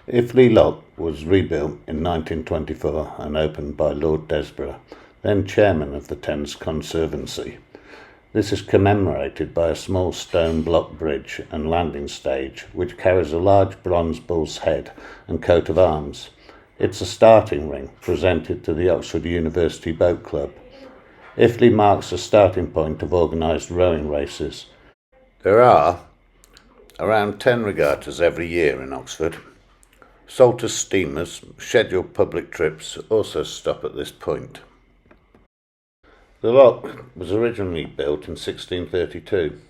Iffley Lock was rebuilt in 1924 and opened by Lord Desborough, then chairman of the Thames Conservancy. This is commemorated by a small stone block bridge and landing stage which carries a large bronze bull's head and coat of arms. It's a starting ring presented to the Oxford University Boat Club. Iffley marks the starting point of organised rowing races. There are around 10 regattas every year in Oxford. Salters steamers, scheduled public trips, also stop at this point. The lock was originally built in 1632.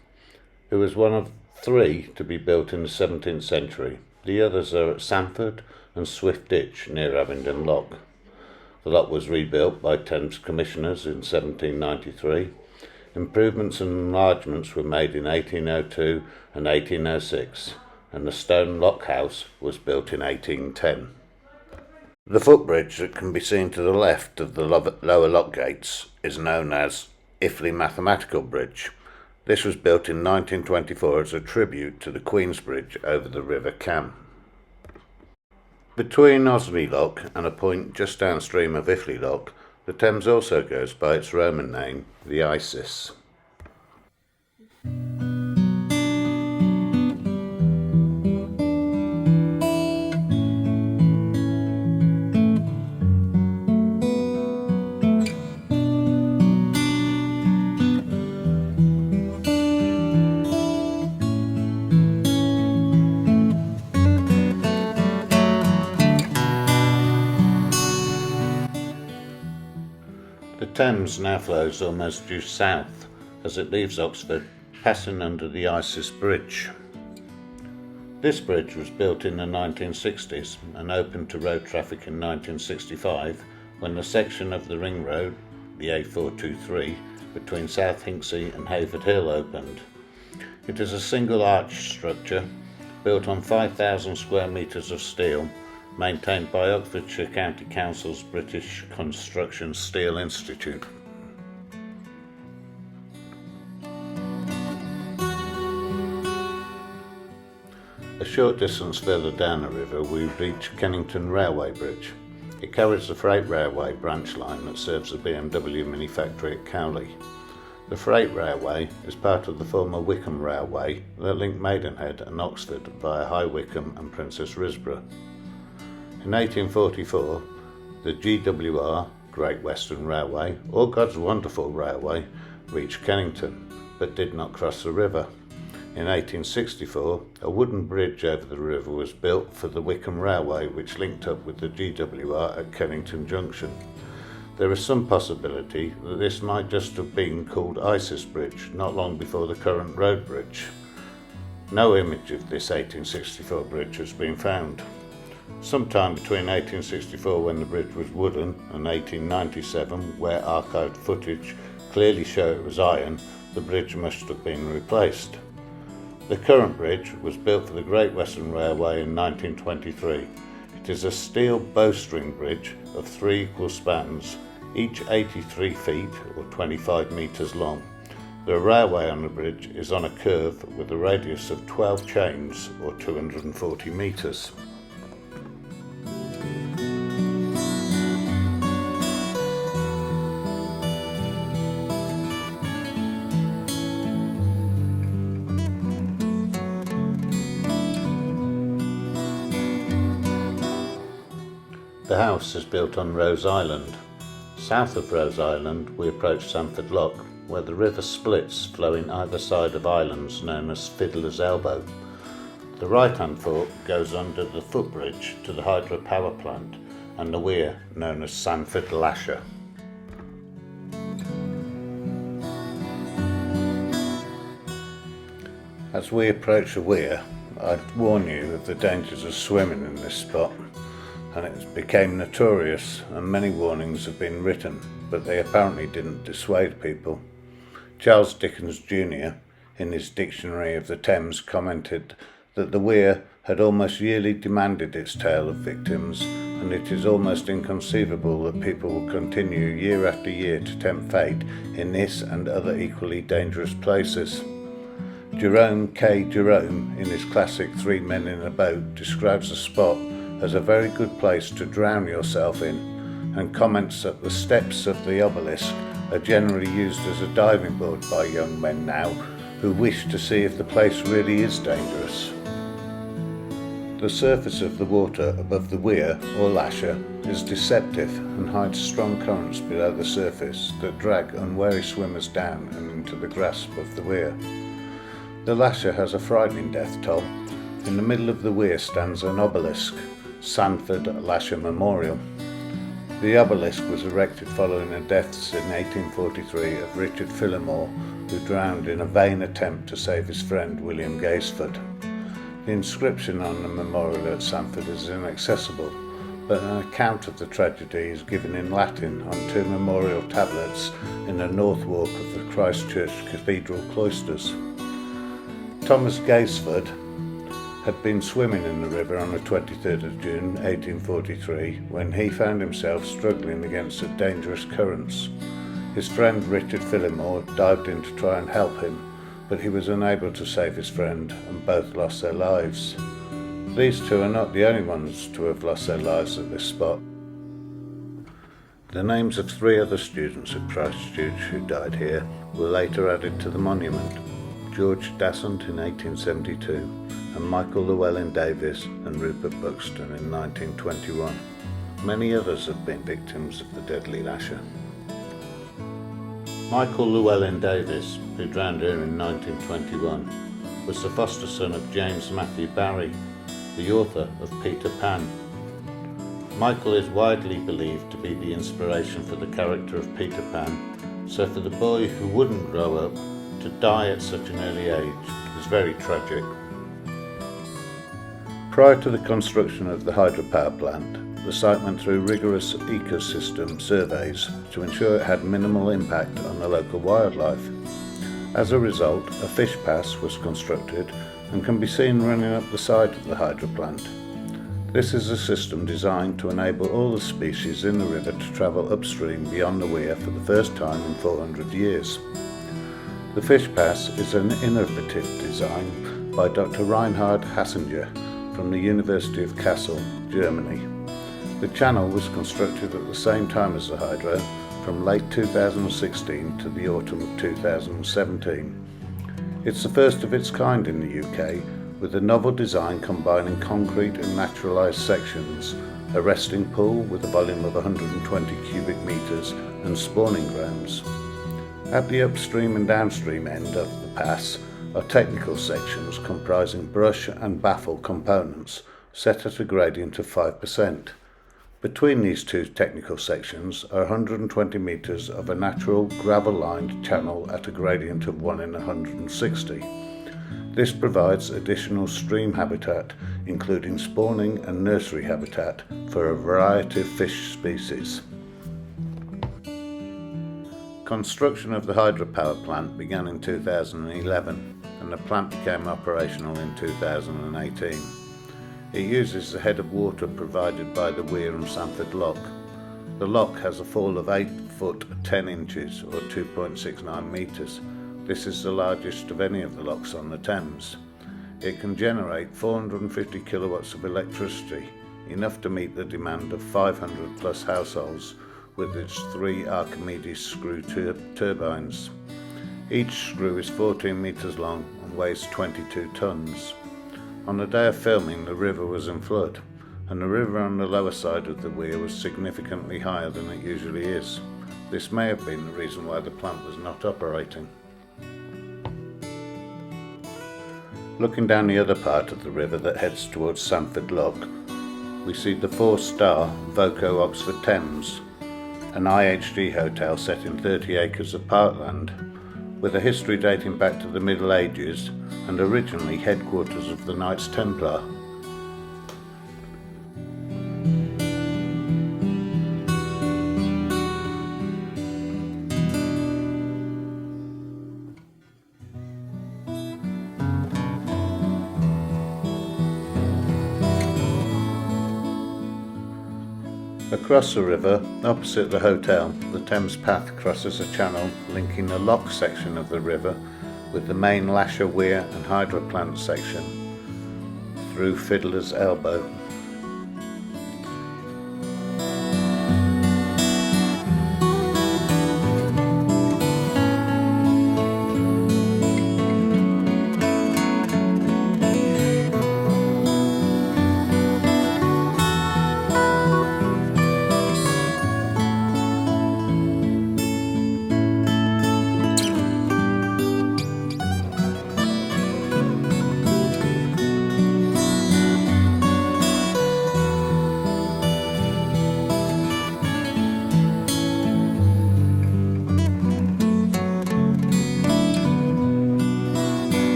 It was one of 3 to be built in the 17th century. The others are at Sandford and Swift Ditch near Abingdon Lock. The lock was rebuilt by Thames commissioners in 1793. Improvements and enlargements were made in 1802 and 1806, and the stone lock house was built in 1810. The footbridge that can be seen to the left of the lower lock gates is known as Iffley Mathematical Bridge. This was built in 1924 as a tribute to the Queen's Bridge over the River Cam. Between Osley Lock and a point just downstream of Iffley Lock, the Thames also goes by its Roman name, the Isis. The Thames now flows almost due south as it leaves Oxford, passing under the Isis Bridge. This bridge was built in the 1960s and opened to road traffic in 1965 when the section of the ring road, the A423, between South Hinksey and Hayford Hill opened. It is a single arch structure built on 5,000 square metres of steel, maintained by Oxfordshire County Council's British Construction Steel Institute. A short distance further down the river we reach Kennington Railway Bridge. It carries the freight railway branch line that serves the BMW Mini factory at Cowley. The freight railway is part of the former Wickham Railway that linked Maidenhead and Oxford via High Wycombe and Princess Risborough. In 1844, the GWR, Great Western Railway, or God's Wonderful Railway, reached Kennington, but did not cross the river. In 1864, a wooden bridge over the river was built for the Wickham Railway, which linked up with the GWR at Kennington Junction. There is some possibility that this might just have been called Isis Bridge, not long before the current road bridge. No image of this 1864 bridge has been found. Sometime between 1864, when the bridge was wooden, and 1897, where archived footage clearly show it was iron, the bridge must have been replaced. The current bridge was built for the Great Western Railway in 1923. It is a steel bowstring bridge of 3 equal spans, each 83 feet or 25 metres long. The railway on the bridge is on a curve with a radius of 12 chains or 240 metres. The house is built on Rose Island. South of Rose Island we approach Sandford Lock, where the river splits, flowing either side of islands known as Fiddler's Elbow. The right-hand fork goes under the footbridge to the HydroPower plant and the weir known as Sandford Lasher. As we approach the weir, I'd warn you of the dangers of swimming in this spot, and it became notorious and many warnings have been written, but they apparently didn't dissuade people. Charles Dickens Jr., in his Dictionary of the Thames, commented that the weir had almost yearly demanded its tale of victims, and it is almost inconceivable that people will continue year after year to tempt fate in this and other equally dangerous places. Jerome K. Jerome, in his classic 3 Men in a Boat, describes the spot as a very good place to drown yourself in, and comments that the steps of the obelisk are generally used as a diving board by young men now who wish to see if the place really is dangerous. The surface of the water above the weir or lasher is deceptive and hides strong currents below the surface that drag unwary swimmers down and into the grasp of the weir. The lasher has a frightening death toll. In the middle of the weir stands an obelisk, Sandford Lasher Memorial. The obelisk was erected following the deaths in 1843 of Richard Phillimore, who drowned in a vain attempt to save his friend William Gaisford. The inscription on the memorial at Sandford is inaccessible, but an account of the tragedy is given in Latin on 2 memorial tablets in the north walk of the Christ Church Cathedral cloisters. Thomas Gaisford had been swimming in the river on the 23rd of June 1843 when he found himself struggling against the dangerous currents. His friend Richard Phillimore dived in to try and help him, but he was unable to save his friend and both lost their lives. These two are not the only ones to have lost their lives at this spot. The names of 3 other students at Christ Church who died here were later added to the monument: George Dasent in 1872 and Michael Llewellyn-Davies and Rupert Buxton in 1921. Many others have been victims of the deadly lasher. Michael Llewellyn-Davies, who drowned here in 1921, was the foster son of James Matthew Barry, the author of Peter Pan. Michael is widely believed to be the inspiration for the character of Peter Pan, so for the boy who wouldn't grow up to die at such an early age is very tragic. Prior to the construction of the hydropower plant, the site went through rigorous ecosystem surveys to ensure it had minimal impact on the local wildlife. As a result, a fish pass was constructed and can be seen running up the side of the hydro plant. This is a system designed to enable all the species in the river to travel upstream beyond the weir for the first time in 400 years. The fish pass is an innovative design by Dr. Reinhard Hassinger from the University of Kassel, Germany. The channel was constructed at the same time as the hydro, from late 2016 to the autumn of 2017. It's the first of its kind in the UK, with a novel design combining concrete and naturalised sections, a resting pool with a volume of 120 cubic metres and spawning grounds. At the upstream and downstream end of the pass are technical sections comprising brush and baffle components set at a gradient of 5%. Between these two technical sections are 120 metres of a natural gravel-lined channel at a gradient of 1 in 160. This provides additional stream habitat, including spawning and nursery habitat for a variety of fish species. Construction of the hydropower plant began in 2011 and the plant became operational in 2018. It uses the head of water provided by the Weir and Sandford Lock. The lock has a fall of 8 foot 10 inches or 2.69 metres. This is the largest of any of the locks on the Thames. It can generate 450 kilowatts of electricity, enough to meet the demand of 500 plus households with its 3 Archimedes screw turbines. Each screw is 14 metres long and weighs 22 tonnes. On the day of filming, the river was in flood, and the river on the lower side of the weir was significantly higher than it usually is. This may have been the reason why the plant was not operating. Looking down the other part of the river that heads towards Sandford Lock, we see the 4-star Voco Oxford Thames, an IHG hotel set in 30 acres of parkland, with a history dating back to the Middle Ages and originally headquarters of the Knights Templar. Across the river, opposite the hotel, the Thames Path crosses a channel linking the lock section of the river with the main lasher weir and hydroplant section through Fiddler's Elbow.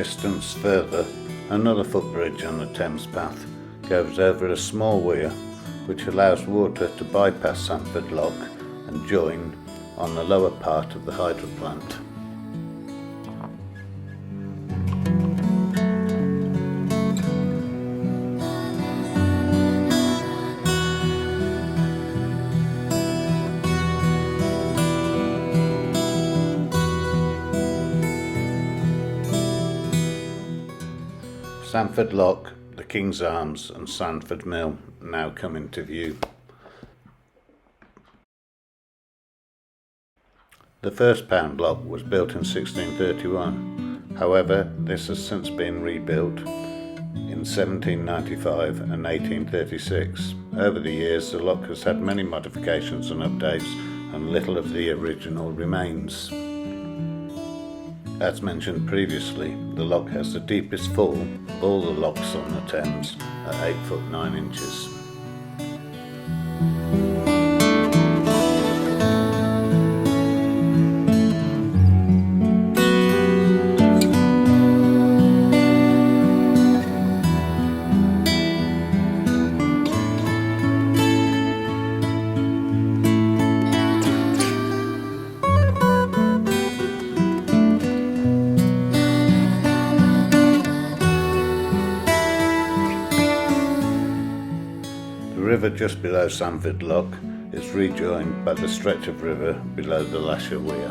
distance further, another footbridge on the Thames path goes over a small weir which allows water to bypass Sandford Lock and join on the lower part of the hydro plant. Sandford Lock, the King's Arms and Sandford Mill now come into view. The first pound lock was built in 1631, however this has since been rebuilt in 1795 and 1836. Over the years the lock has had many modifications and updates, and little of the original remains. As mentioned previously, the lock has the deepest fall of all the locks on the Thames at 8 foot 9 inches. The river just below Sandford Lock is rejoined by the stretch of river below the Lasher Weir.